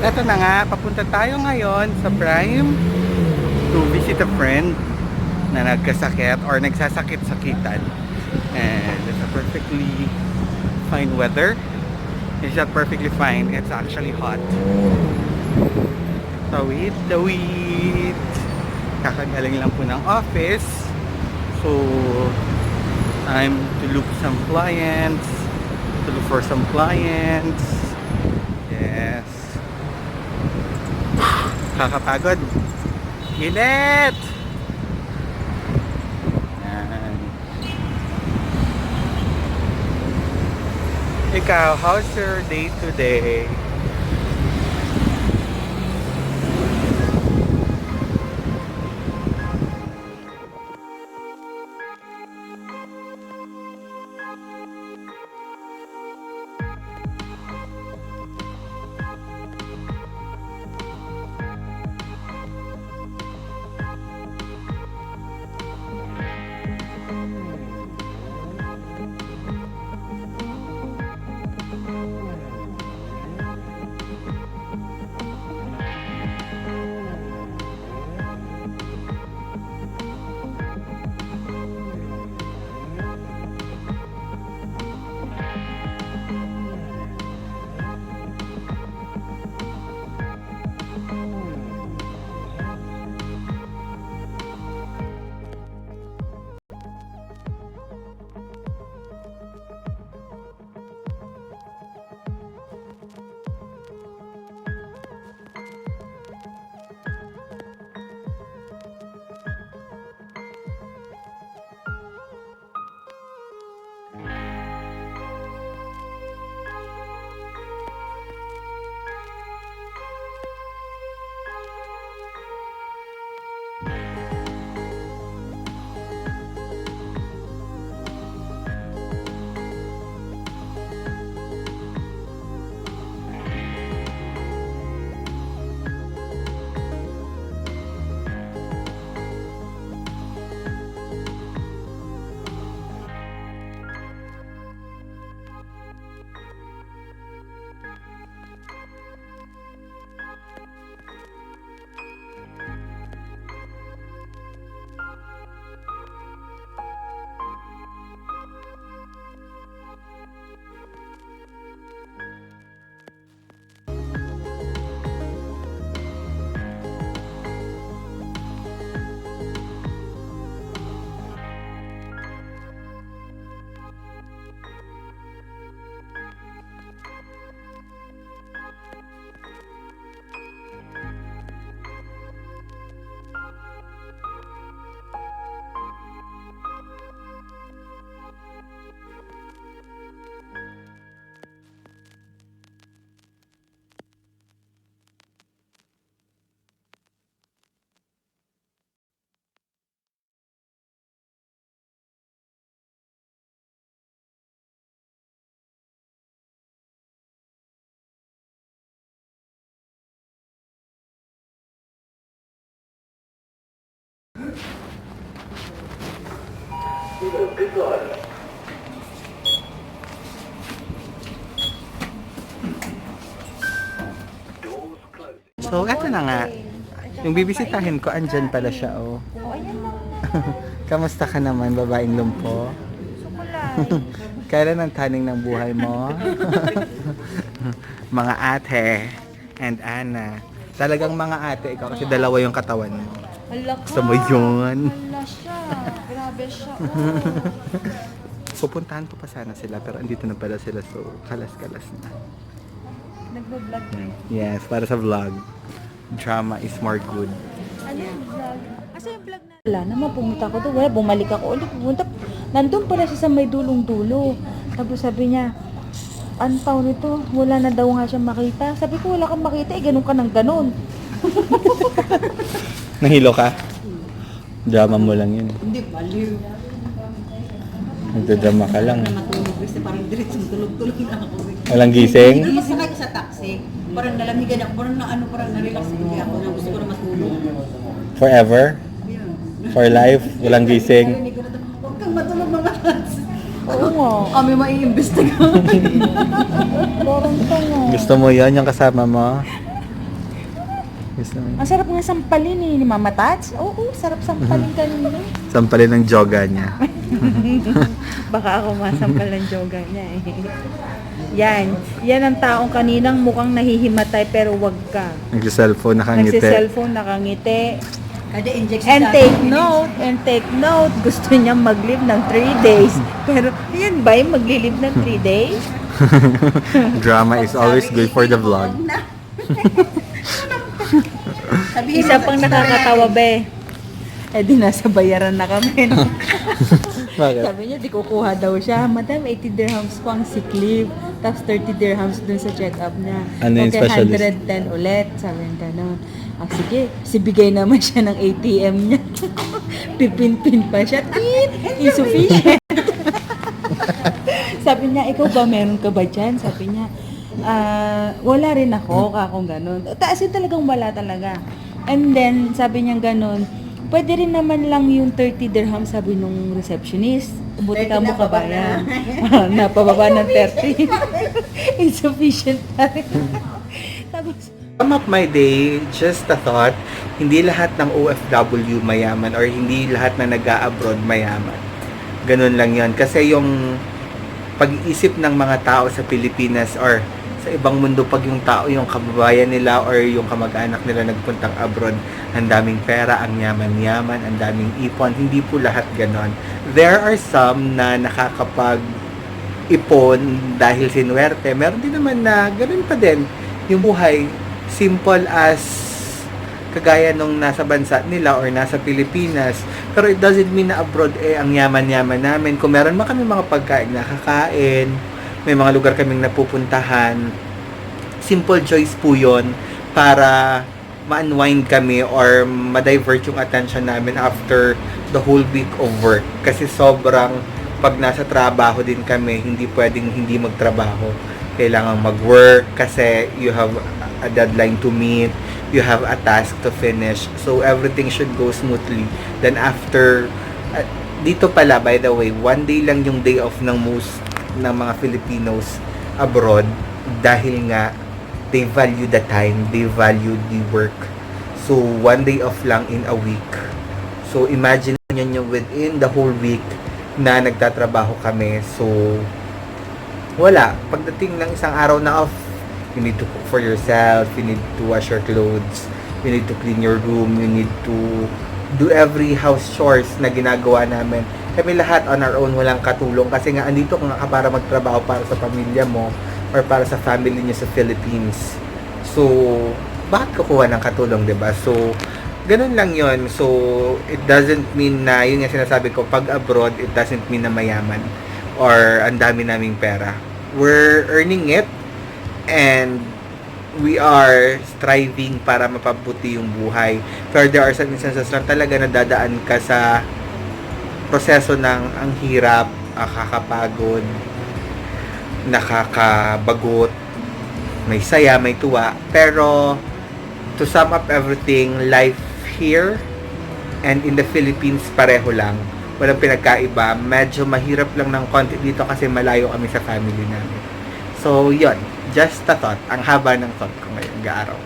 Eto na nga, papunta tayo ngayon sa Prime to visit a friend na nagkasakit or nagsasakit-sakitan. And it's a perfectly fine weather. It's not perfectly fine, it's actually hot. Tawid. Kakagaling lang po ng office. So, time to look for some clients. Yes. Kakapagod. Init! Yan. Ikaw, how's your day today? So, eto na nga. Yung bibisitahin ko, andyan pala siya, oh. Kamusta ka naman, babaeng lumpo? Kailan ang taning ng buhay mo? Mga ate and Ana. Talagang mga ate ikaw kasi dalawa yung katawan mo. Hala ka. Gusto mo yun? Hala siya. Grabe siya. Pupuntahan ko pa sana sila pero andito na pala sila so kalas-kalas na. Nagbo-vlog na. Yes, para sa vlog. Drama is more good. Ano yung vlog? Asa yung vlog na? Wala naman, pumunta ko doon. Wala, bumalik ako ulit. Pumunta. Nandun pala siya sa may dulong-dulo. Tapos sabi niya, ang taon nito, wala na daw nga siya makita. Sabi ko, wala kang makita, ganun ka ng ganun. Nahilo ka? Drama mo lang yun. Hindi, baliw. Nagdadrama ka lang. Matulog kasi parang diretsong tulog-tulog na ako. Walang gising? Hindi masakay sa taxi. Parang nalamigan ako. Parang parang na-relax hindi ako. Na gusto ko na matulog. Forever? Yun. For life? Walang gising? Narinig ko na to, huwag kang matulog mga lads. Oo nga. Kami maiimbestiga. Parang tanga. Gusto mo yan yung kasama mo? Gusto mo? Ang sarap nga sampalin eh, ni Mama Tats. Oo, sarap sampalin kanina. Sampalin ng joga niya. Baka ako masampal ng joga niya eh. Yan ang taong kaninang mukhang nahihimatay pero wag ka. Nagsiselfone, nakangiti. Nagsiselfone, nakangiti. Kada injection And sa take note, gusto niya mag-live ng 3 days. Pero yan ba yung maglilive ng 3 days? Drama is always good for the vlog. Isa pang nakakatawa be. Eh di nasa bayaran na kami. No? Bakit? Sabi niya, di kukuha daw siya. Madam, 80 dirhams po ang sick leave. Tapos 30 dirhams dun sa check-up niya. Ano yung Okay, specialist? 110 ulit. Sabi niya gano'n. Sige, sibigay naman siya ng ATM niya. Pipin-pin pa siya. Tit! Insufficient. Sabi niya, ikaw ba, meron ka ba dyan? Sabi niya, wala rin ako, kakong ganun. Kasi talagang wala talaga. And then, sabi niya ganun, pwede rin naman lang yung 30 dirham, sabi nung receptionist. Buti ka mo kabayan. Napababa ng 30. Insufficient pa rin. Tapos, Sum up my day, just a thought, hindi lahat ng OFW mayaman or hindi lahat na nag-a-abroad mayaman. Ganun lang yon. Kasi yung pag-iisip ng mga tao sa Pilipinas or sa ibang mundo, pag yung tao, yung kababayan nila or yung kamag-anak nila nagpuntang abroad, ang daming pera, ang yaman-yaman, ang daming ipon. Hindi po lahat ganon. There are some na nakakapag-ipon dahil sinuwerte. Meron din naman na ganun pa din yung buhay. Simple as kagaya nung nasa bansa nila or nasa Pilipinas. Pero it doesn't mean na abroad ang yaman-yaman namin. Kung meron man kami mga pagkain nakakain, may mga lugar kaming napupuntahan, simple choice po yun para ma-unwind kami or ma-divert yung attention namin after the whole week of work. Kasi sobrang pag nasa trabaho din kami, hindi pwedeng hindi magtrabaho. Kailangan mag-work kasi you have a deadline to meet, you have a task to finish. So everything should go smoothly. Then after dito pala, by the way, 1 day lang yung day off ng most ng mga Filipinos abroad dahil nga they value the time, they value the work. So 1 day off lang in a week. So imagine nyo within the whole week na nagtatrabaho kami. So wala. Pagdating ng isang araw na off, you need to cook for yourself, you need to wash your clothes, you need to clean your room, you need to do every house chores na ginagawa namin. Kami lahat on our own, walang katulong kasi nga andito ka nga para magtrabaho para sa pamilya mo or para sa family niyo sa Philippines. So, bakit kukuha ng katulong, 'di ba? So, ganun lang 'yon. So, it doesn't mean na yun yung sinasabi ko, pag abroad, it doesn't mean na mayaman or ang dami naming pera. We're earning it and we are striving para mapabuti yung buhay. Pero there are some instances lang talaga na dadaan ka sa proseso ng ang hirap, nakakapagod, nakakabagot, may saya, may tuwa. Pero to sum up everything, life here and in the Philippines pareho lang. Walang pinagkaiba. Medyo mahirap lang ng konti dito kasi malayo kami sa family namin. So, yun. Just a thought. Ang haba ng thought ko ngayong araw.